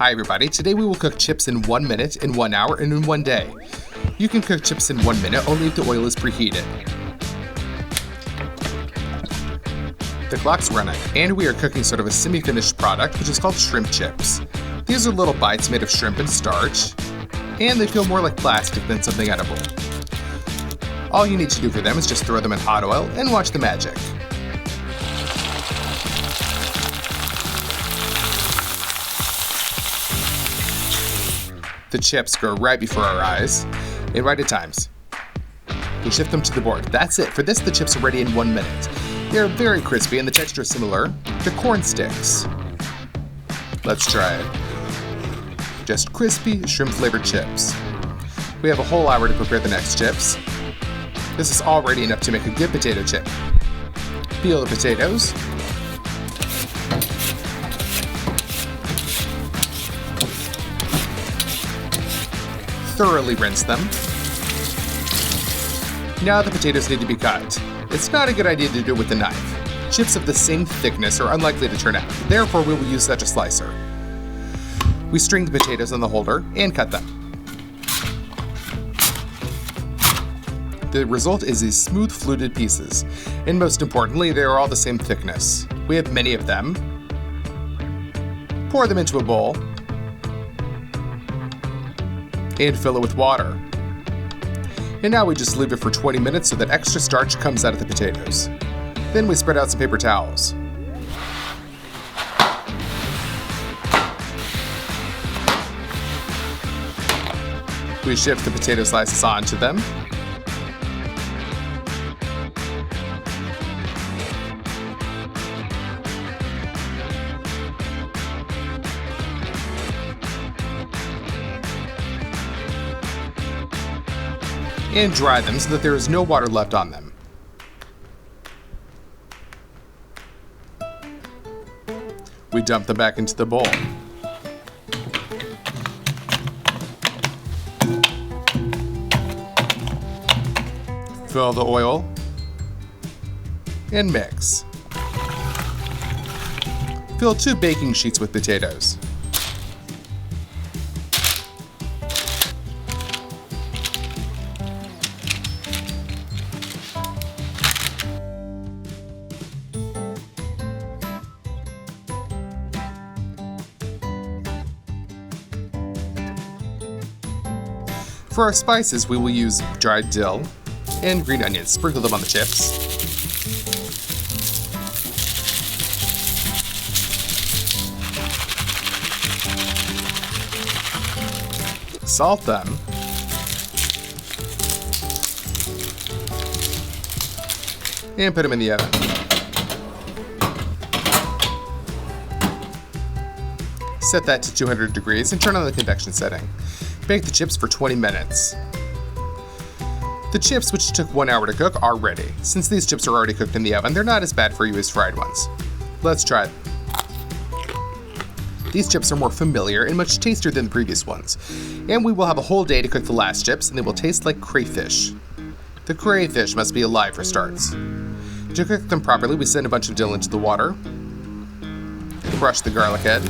Hi everybody, today we will cook chips in 1 minute, in 1 hour, and in 1 day. You can cook chips in 1 minute only if the oil is preheated. The clock's running, and we are cooking sort of a semi-finished product which is called shrimp chips. These are little bites made of shrimp and starch, and they feel more like plastic than something edible. All you need to do for them is just throw them in hot oil and watch the magic. The chips go right before our eyes, and right at times. We shift them to the board. That's it. For this, the chips are ready in 1 minute. They're very crispy and the texture is similar to corn sticks. Let's try it. Just crispy, shrimp-flavored chips. We have a whole hour to prepare the next chips. This is already enough to make a good potato chip. Peel the potatoes. Thoroughly rinse them. Now the potatoes need to be cut. It's not a good idea to do it with a knife. Chips of the same thickness are unlikely to turn out, therefore we will use such a slicer. We string the potatoes on the holder and cut them. The result is these smooth fluted pieces, and most importantly, they are all the same thickness. We have many of them. Pour them into a bowl and fill it with water. And now we just leave it for 20 minutes so that extra starch comes out of the potatoes. Then we spread out some paper towels. We shift the potato slices onto them. And dry them so that there is no water left on them. We dump them back into the bowl. Fill the oil and mix. Fill 2 baking sheets with potatoes. For our spices, we will use dried dill and green onions. Sprinkle them on the chips. Salt them. And put them in the oven. Set that to 200 degrees and turn on the convection setting. Bake the chips for 20 minutes. The chips, which took 1 hour to cook, are ready. Since these chips are already cooked in the oven, they're not as bad for you as fried ones. Let's try them. These chips are more familiar and much tastier than the previous ones. And we will have a whole day to cook the last chips, and they will taste like crayfish. The crayfish must be alive for starts. To cook them properly, we send a bunch of dill into the water. Crush the garlic head.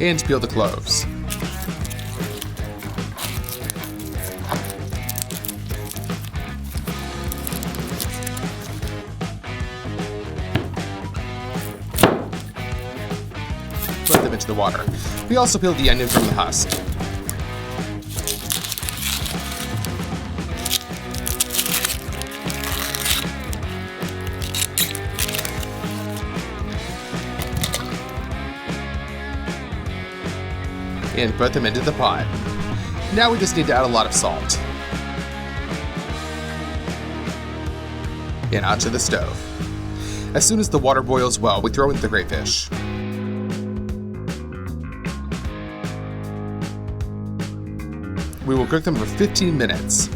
And peel the cloves. Put them into the water. We also peel the onion from the husk. And put them into the pot. Now we just need to add a lot of salt. And onto the stove. As soon as the water boils well, we throw in the crayfish. We will cook them for 15 minutes.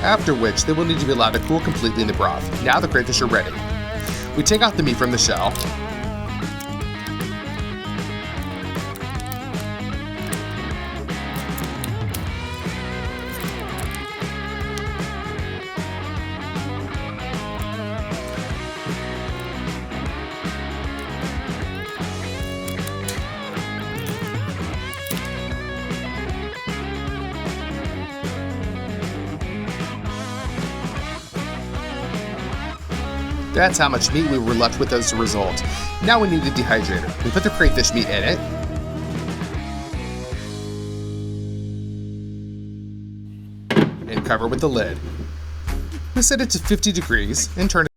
After which, they will need to be allowed to cool completely in the broth. Now the crayfish are ready. We take out the meat from the shell. That's how much meat we were left with as a result. Now we need a dehydrator. We put the crayfish meat in it. And cover with the lid. We set it to 50 degrees and turn it.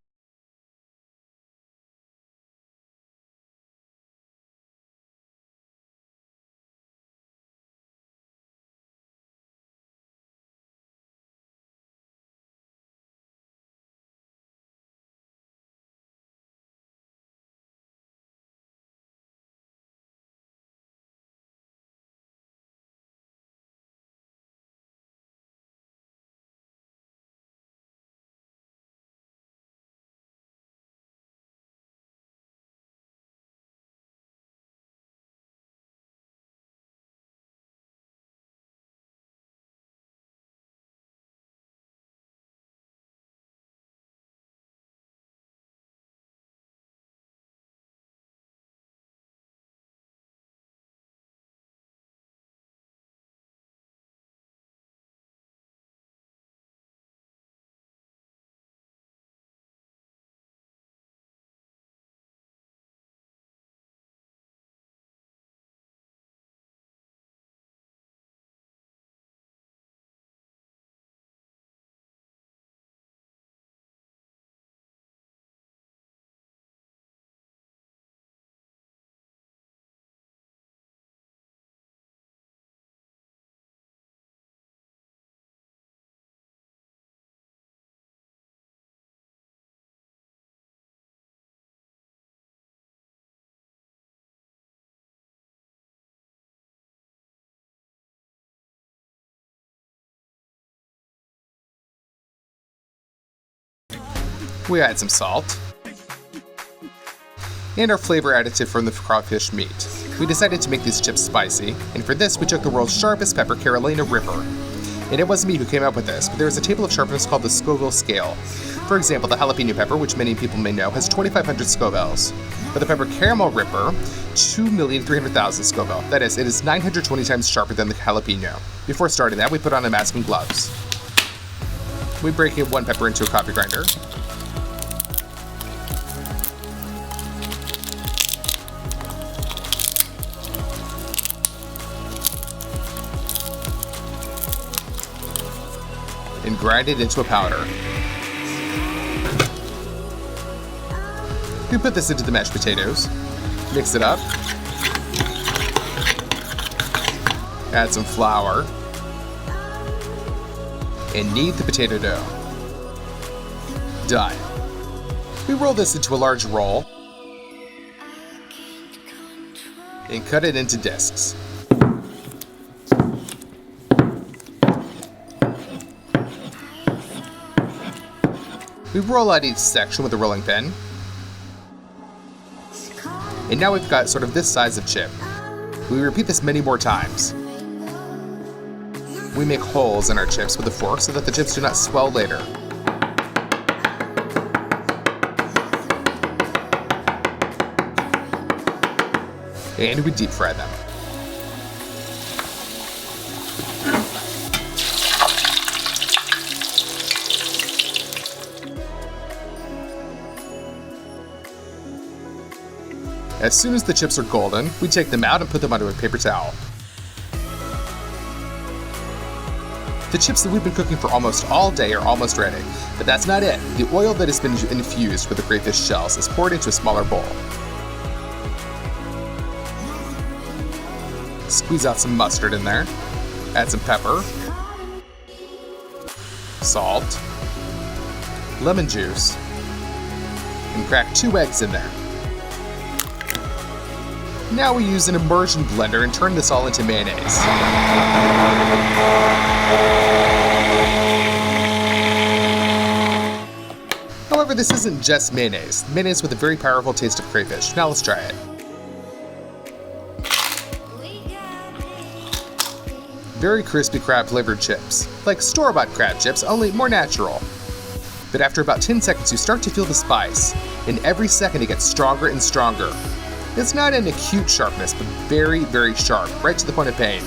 We add some salt and our flavor additive from the crawfish meat. We decided to make these chips spicy, and for this we took the world's sharpest pepper, Carolina Reaper. And it wasn't me who came up with this, but there is a table of sharpness called the Scoville scale. For example, the jalapeno pepper, which many people may know, has 2,500 Scovilles. But the pepper caramel Ripper, 2,300,000 Scoville. That is, it is 920 times sharper than the jalapeno. Before starting that, we put on a mask and gloves. We break one pepper into a coffee grinder. And grind it into a powder. We put this into the mashed potatoes, mix it up, add some flour, and knead the potato dough. Done. We roll this into a large roll and cut it into discs. We roll out each section with a rolling pin. And now we've got sort of this size of chip. We repeat this many more times. We make holes in our chips with a fork so that the chips do not swell later. And we deep fry them. As soon as the chips are golden, we take them out and put them onto a paper towel. The chips that we've been cooking for almost all day are almost ready, but that's not it. The oil that has been infused with the crayfish shells is poured into a smaller bowl. Squeeze out some mustard in there, add some pepper, salt, lemon juice, and crack 2 eggs in there. Now we use an immersion blender and turn this all into mayonnaise. However, this isn't just mayonnaise. Mayonnaise with a very powerful taste of crayfish. Now let's try it. Very crispy crab flavored chips. Like store-bought crab chips, only more natural. But after about 10 seconds you start to feel the spice, and every second it gets stronger and stronger. It's not an acute sharpness, but very, very sharp, right to the point of pain.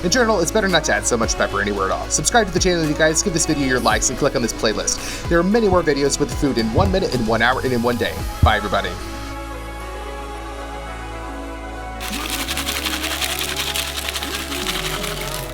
In general, it's better not to add so much pepper anywhere at all. Subscribe to the channel, you guys, give this video your likes, and click on this playlist. There are many more videos with food in 1 minute, in 1 hour, and in 1 day. Bye, everybody.